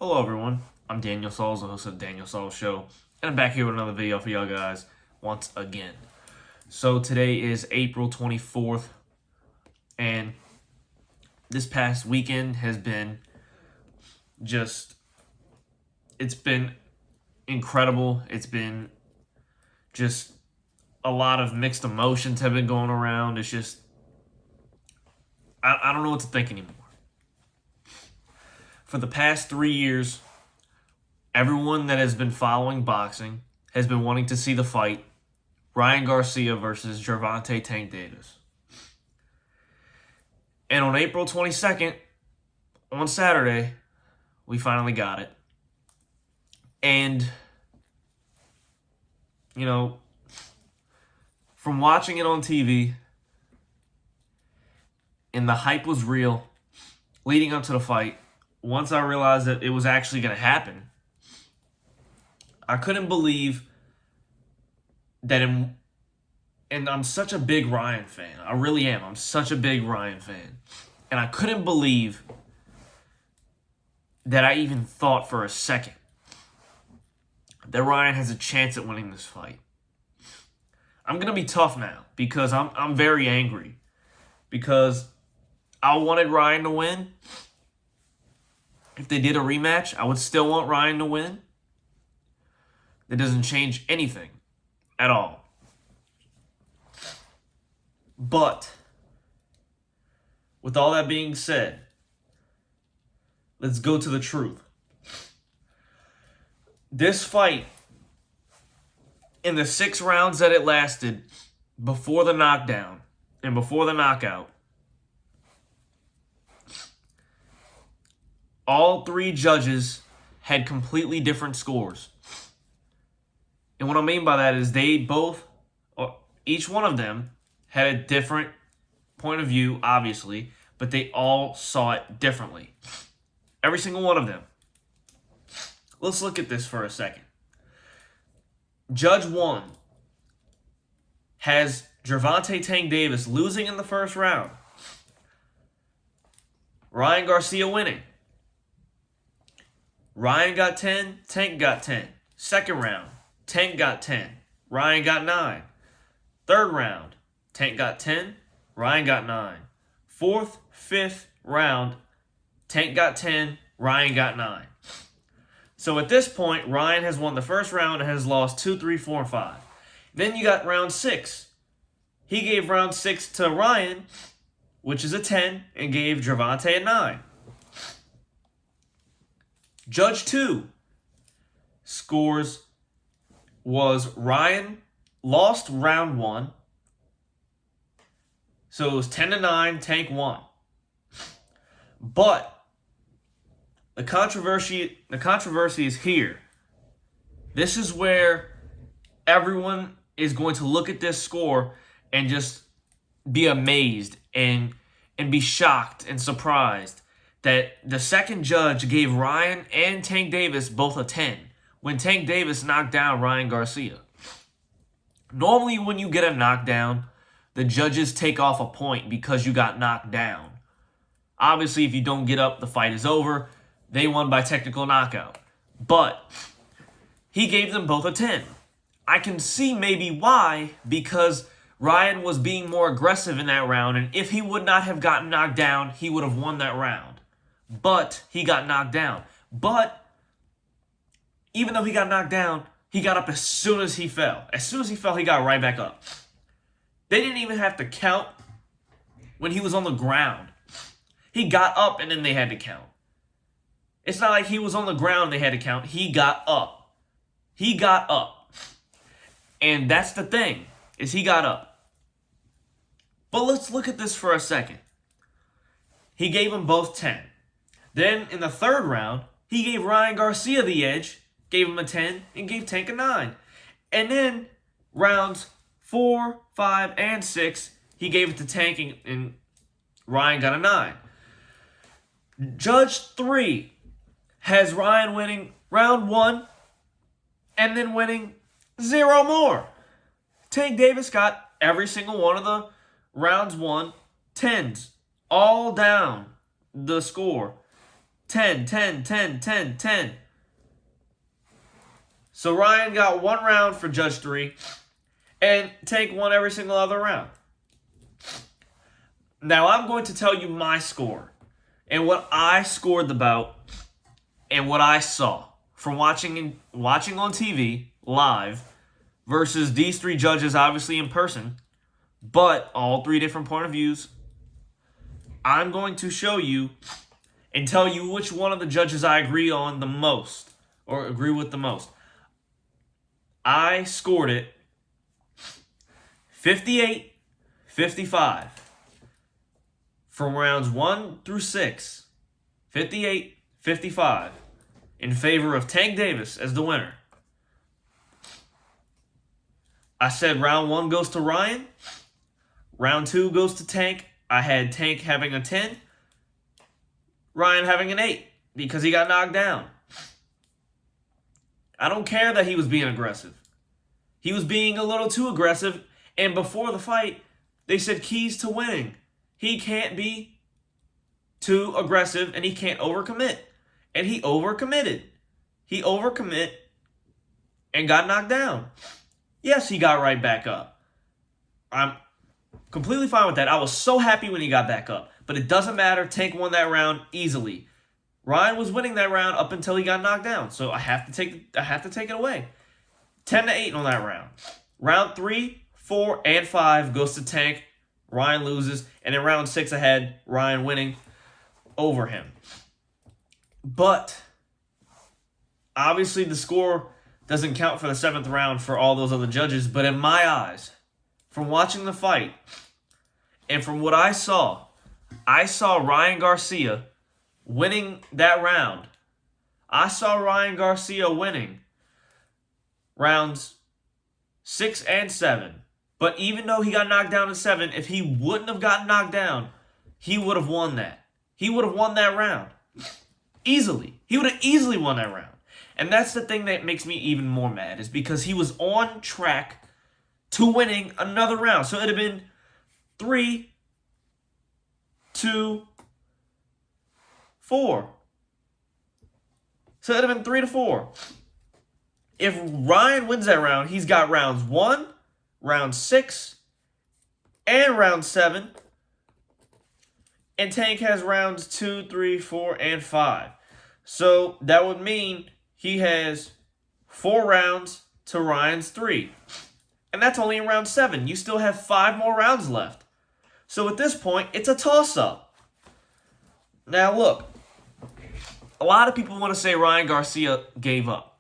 Hello everyone, I'm Daniel Sauls, the host of the Daniel Sauls Show, and I'm back here with another video for y'all guys once again. So today is April 24th, and this past weekend has been it's been incredible. It's been just a lot of mixed emotions have been going around. It's just, I don't know what to think anymore. For the past 3 years, everyone that has been following boxing has been wanting to see the fight Ryan Garcia versus Gervonta Tank Davis. And on April 22nd, on Saturday, we finally got it. And, from watching it on TV, and the hype was real leading up to the fight, once I realized that it was actually going to happen, I couldn't believe that and I'm such a big Ryan fan. I really am. I'm such a big Ryan fan. And I couldn't believe that I even thought for a second that Ryan has a chance at winning this fight. I'm going to be tough now because I'm very angry. Because I wanted Ryan to win. If they did a rematch, I would still want Ryan to win. That doesn't change anything at all. But, with all that being said, let's go to the truth. This fight, in the 6 rounds that it lasted, before the knockdown and before the knockout, all 3 judges had completely different scores. And what I mean by that is each one of them had a different point of view, obviously, but they all saw it differently. Every single one of them. Let's look at this for a second. Judge 1 has Gervonta Tank Davis losing in the first round. Ryan Garcia winning. Ryan got 10, Tank got 10. Second round, Tank got 10, Ryan got 9. Third round, Tank got 10, Ryan got 9. Fourth, fifth round, Tank got 10, Ryan got 9. So at this point, Ryan has won the first round and has lost 2, 3, 4, and 5. Then you got round 6. He gave round 6 to Ryan, which is a 10, and gave Gervonta a 9. Judge 2 scores was Ryan lost round 1. So it was 10-9, Tank won. But the controversy is here. This is where everyone is going to look at this score and just be amazed and be shocked and surprised that the second judge gave Ryan and Tank Davis both a 10 when Tank Davis knocked down Ryan Garcia. Normally when you get a knockdown, the judges take off a point because you got knocked down. Obviously, if you don't get up, the fight is over. They won by technical knockout. But he gave them both a 10. I can see maybe why, because Ryan was being more aggressive in that round, and if he would not have gotten knocked down, he would have won that round. But he got knocked down. But even though he got knocked down, he got up as soon as he fell. As soon as he fell, he got right back up. They didn't even have to count when he was on the ground. He got up and then they had to count. It's not like he was on the ground and they had to count. He got up. He got up. And that's the thing, is he got up. But let's look at this for a second. He gave them both 10. Then, in the third round, he gave Ryan Garcia the edge, gave him a 10, and gave Tank a 9. And then, rounds 4, 5, and 6, he gave it to Tank, and Ryan got a 9. Judge 3 has Ryan winning round 1, and then winning 0 more. Tank Davis got every single one of the rounds 1 10s, all down the score. 10, 10, 10, 10, 10. So Ryan got 1 round for Judge 3, and Tank won every single other round. Now I'm going to tell you my score, and what I scored the bout, and what I saw from watching on TV live versus these 3 judges obviously in person, but all 3 different point of views. I'm going to show you and tell you which one of the judges I agree on the most, or agree with the most. I scored it 58-55 from rounds 1 through 6. 58-55 in favor of Tank Davis as the winner. I said round 1 goes to Ryan. Round 2 goes to Tank. I had Tank having a 10. Ryan having an 8 because he got knocked down. I don't care that he was being aggressive. He was being a little too aggressive, and before the fight, they said keys to winning. He can't be too aggressive, and he can't overcommit. And he overcommitted. He overcommit and got knocked down. Yes, he got right back up. I'm completely fine with that. I was so happy when he got back up. But it doesn't matter. Tank won that round easily. Ryan was winning that round up until he got knocked down. So I have to take it away. 10-8 on that round. Round 3, 4, and 5 goes to Tank. Ryan loses. And in round 6 ahead, Ryan winning over him. But obviously the score doesn't count for the 7th round for all those other judges. But in my eyes, from watching the fight and from what I saw Ryan Garcia winning that round. I saw Ryan Garcia winning rounds 6 and 7. But even though he got knocked down in 7, if he wouldn't have gotten knocked down, he would have won that. He would have won that round. Easily. He would have easily won that round. And that's the thing that makes me even more mad, is because he was on track to winning another round. So it would have been 3, 2, 4. So it would have been 3-4. If Ryan wins that round, he's got rounds 1, round 6, and round 7. And Tank has rounds 2, 3, 4, and 5. So that would mean he has 4 rounds to Ryan's 3. And that's only in round 7. You still have 5 more rounds left. So at this point, it's a toss-up. Now look, a lot of people want to say Ryan Garcia gave up.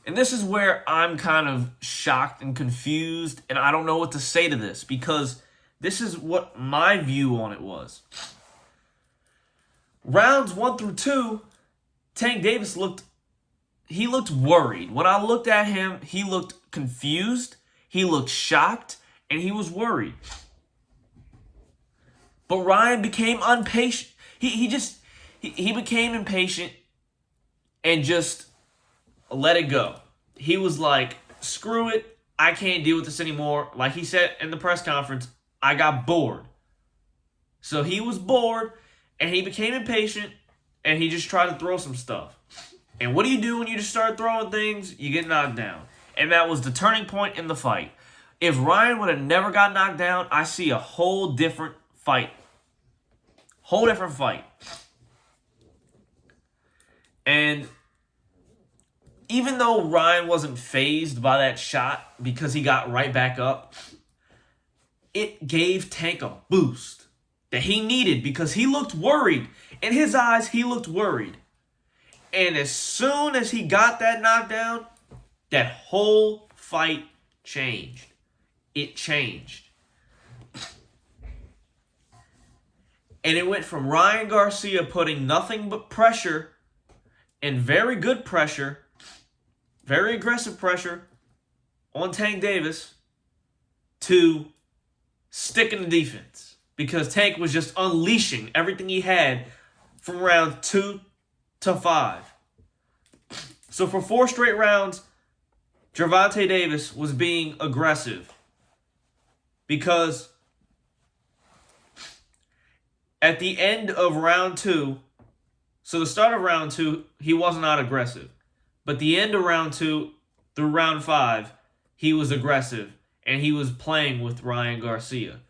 And this is where I'm kind of shocked and confused, and I don't know what to say to this, because this is what my view on it was. Rounds 1 through 2, Tank Davis looked worried. When I looked at him, he looked confused, he looked shocked, and he was worried. But Ryan became impatient. He became impatient and just let it go. He was like, screw it, I can't deal with this anymore. Like he said in the press conference, I got bored. So he was bored, and he became impatient, and he just tried to throw some stuff. And what do you do when you just start throwing things? You get knocked down. And that was the turning point in the fight. If Ryan would have never got knocked down, I see a whole different fight. Whole different fight. And even though Ryan wasn't fazed by that shot because he got right back up, it gave Tank a boost that he needed because he looked worried. In his eyes, he looked worried. And as soon as he got that knockdown, that whole fight changed. It changed. And it went from Ryan Garcia putting nothing but pressure, and very good pressure, very aggressive pressure on Tank Davis, to sticking to defense. Because Tank was just unleashing everything he had from round 2 to 5. So for 4 straight rounds, Gervonta Davis was being aggressive. Because at the end of round 2, So the start of round 2, he was not aggressive. But the end of round 2 through round 5, he was aggressive. And he was playing with Ryan Garcia.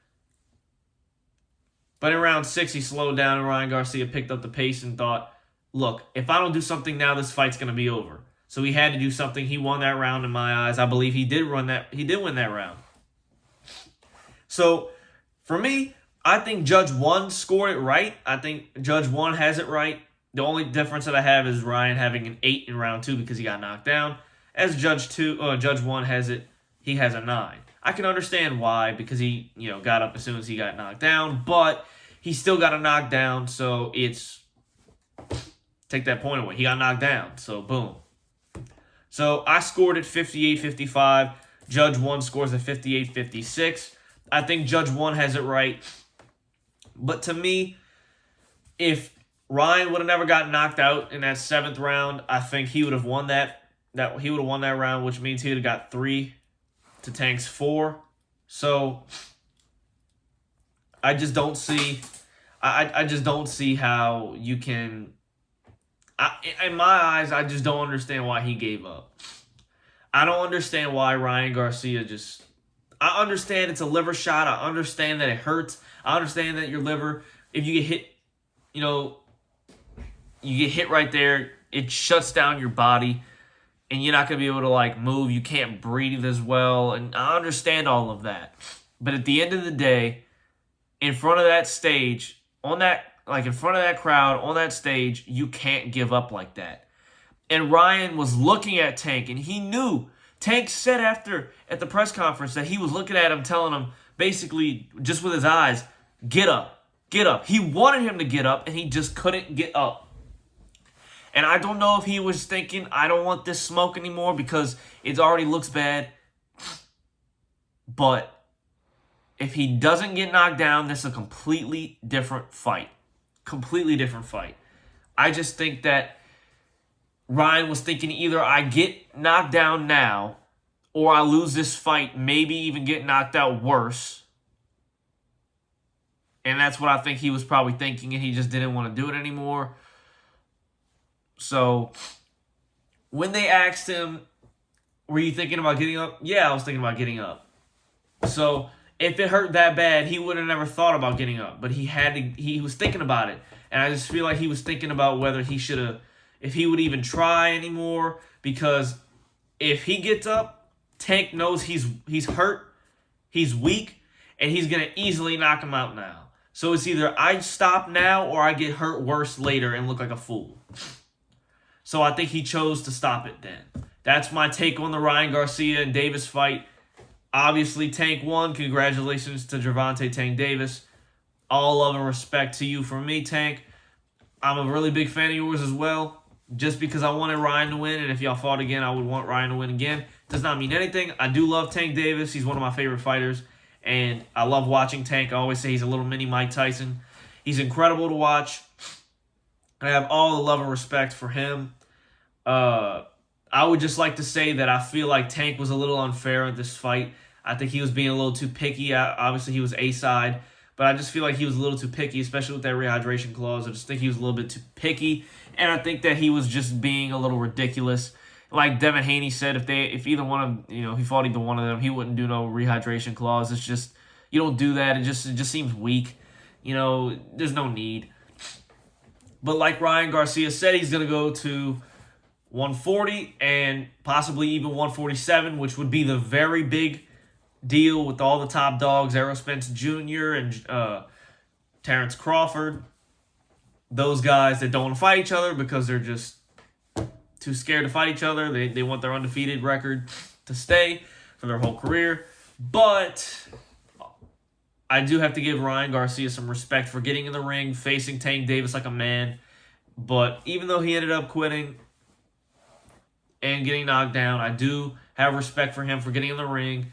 But in round 6, he slowed down and Ryan Garcia picked up the pace and thought, look, if I don't do something now, this fight's going to be over. So he had to do something. He won that round in my eyes. I believe he did win that round. So for me, I think Judge 1 scored it right. I think Judge 1 has it right. The only difference that I have is Ryan having an 8 in round 2 because he got knocked down. As Judge 1 has it, he has a 9. I can understand why, because he, got up as soon as he got knocked down, but he still got a knockdown, so it's take that point away. He got knocked down, so boom. So I scored at 58-55. Judge 1 scores at 58-56. I think Judge 1 has it right. But to me, if Ryan would have never got knocked out in that 7th round, I think he would have won that he would have won that round, which means he would have got 3 to Tank's 4. So I just don't see I just don't see how you can in my eyes, I just don't understand why he gave up. I don't understand why Ryan Garcia I understand it's a liver shot. I understand that it hurts. I understand that your liver, if you get hit, you get hit right there, it shuts down your body, and you're not going to be able to, move. You can't breathe as well, and I understand all of that. But at the end of the day, in front of that stage, in front of that crowd, on that stage, you can't give up like that. And Ryan was looking at Tank, and he knew. Tank said at the press conference that he was looking at him, telling him, basically, just with his eyes, get up, get up. He wanted him to get up, and he just couldn't get up. And I don't know if he was thinking, I don't want this smoke anymore because it already looks bad. But if he doesn't get knocked down, this is a completely different fight. Completely different fight. I just think that Ryan was thinking either I get knocked down now or I lose this fight, maybe even get knocked out worse. And that's what I think he was probably thinking, and he just didn't want to do it anymore. So when they asked him, were you thinking about getting up? Yeah, I was thinking about getting up. So if it hurt that bad, he would have never thought about getting up. But he was thinking about it. And I just feel like he was thinking about whether if he would even try anymore. Because if he gets up, Tank knows he's hurt, he's weak, and he's going to easily knock him out now. So it's either I stop now or I get hurt worse later and look like a fool. So I think he chose to stop it then. That's my take on the Ryan Garcia and Davis fight. Obviously, Tank won. Congratulations to Gervonta Tank Davis. All love and respect to you from me, Tank. I'm a really big fan of yours as well. Just because I wanted Ryan to win, and if y'all fought again, I would want Ryan to win again. Does not mean anything. I do love Tank Davis. He's one of my favorite fighters, and I love watching Tank. I always say he's a little mini Mike Tyson. He's incredible to watch. I have all the love and respect for him. I would just like to say that I feel like Tank was a little unfair in this fight. I think he was being a little too picky. Obviously, he was A-side, but I just feel like he was a little too picky, especially with that rehydration clause. I just think he was a little bit too picky, and I think that he was just being a little ridiculous. Like Devin Haney said, if either one of he fought either one of them, he wouldn't do no rehydration clause. It's just you don't do that. It just seems weak. There's no need. But like Ryan Garcia said, he's gonna go to 140 and possibly even 147, which would be the very big deal with all the top dogs, Errol Spence Jr. and Terrence Crawford. Those guys that don't want to fight each other because they're just too scared to fight each other. They want their undefeated record to stay for their whole career. But I do have to give Ryan Garcia some respect for getting in the ring, facing Tank Davis like a man. But even though he ended up quitting and getting knocked down, I do have respect for him for getting in the ring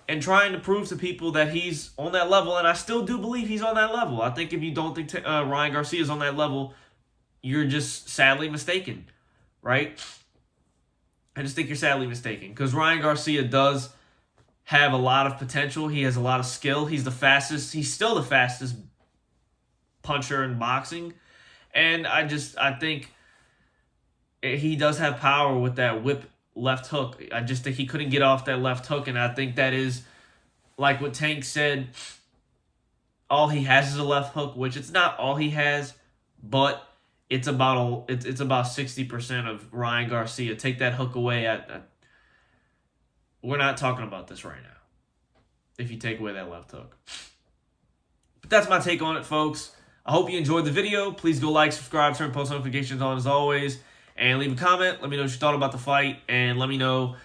and trying to prove to people that he's on that level, and I still do believe he's on that level. I think if you don't think Ryan Garcia is on that level, you're just sadly mistaken, right? I just think you're sadly mistaken because Ryan Garcia does have a lot of potential. He has a lot of skill. He's still the fastest puncher in boxing, And I think he does have power with that whip left hook. I just think he couldn't get off that left hook, and I think that is, like what Tank said, all he has is a left hook, which it's not all he has, but it's about 60% of Ryan Garcia. Take that hook away. We're not talking about this right now if you take away that left hook. But that's my take on it, folks. I hope you enjoyed the video. Please go like, subscribe, turn post notifications on as always, and leave a comment. Let me know what you thought about the fight, and let me know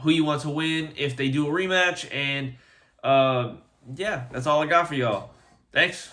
who you want to win if they do a rematch. And yeah, that's all I got for y'all. Thanks.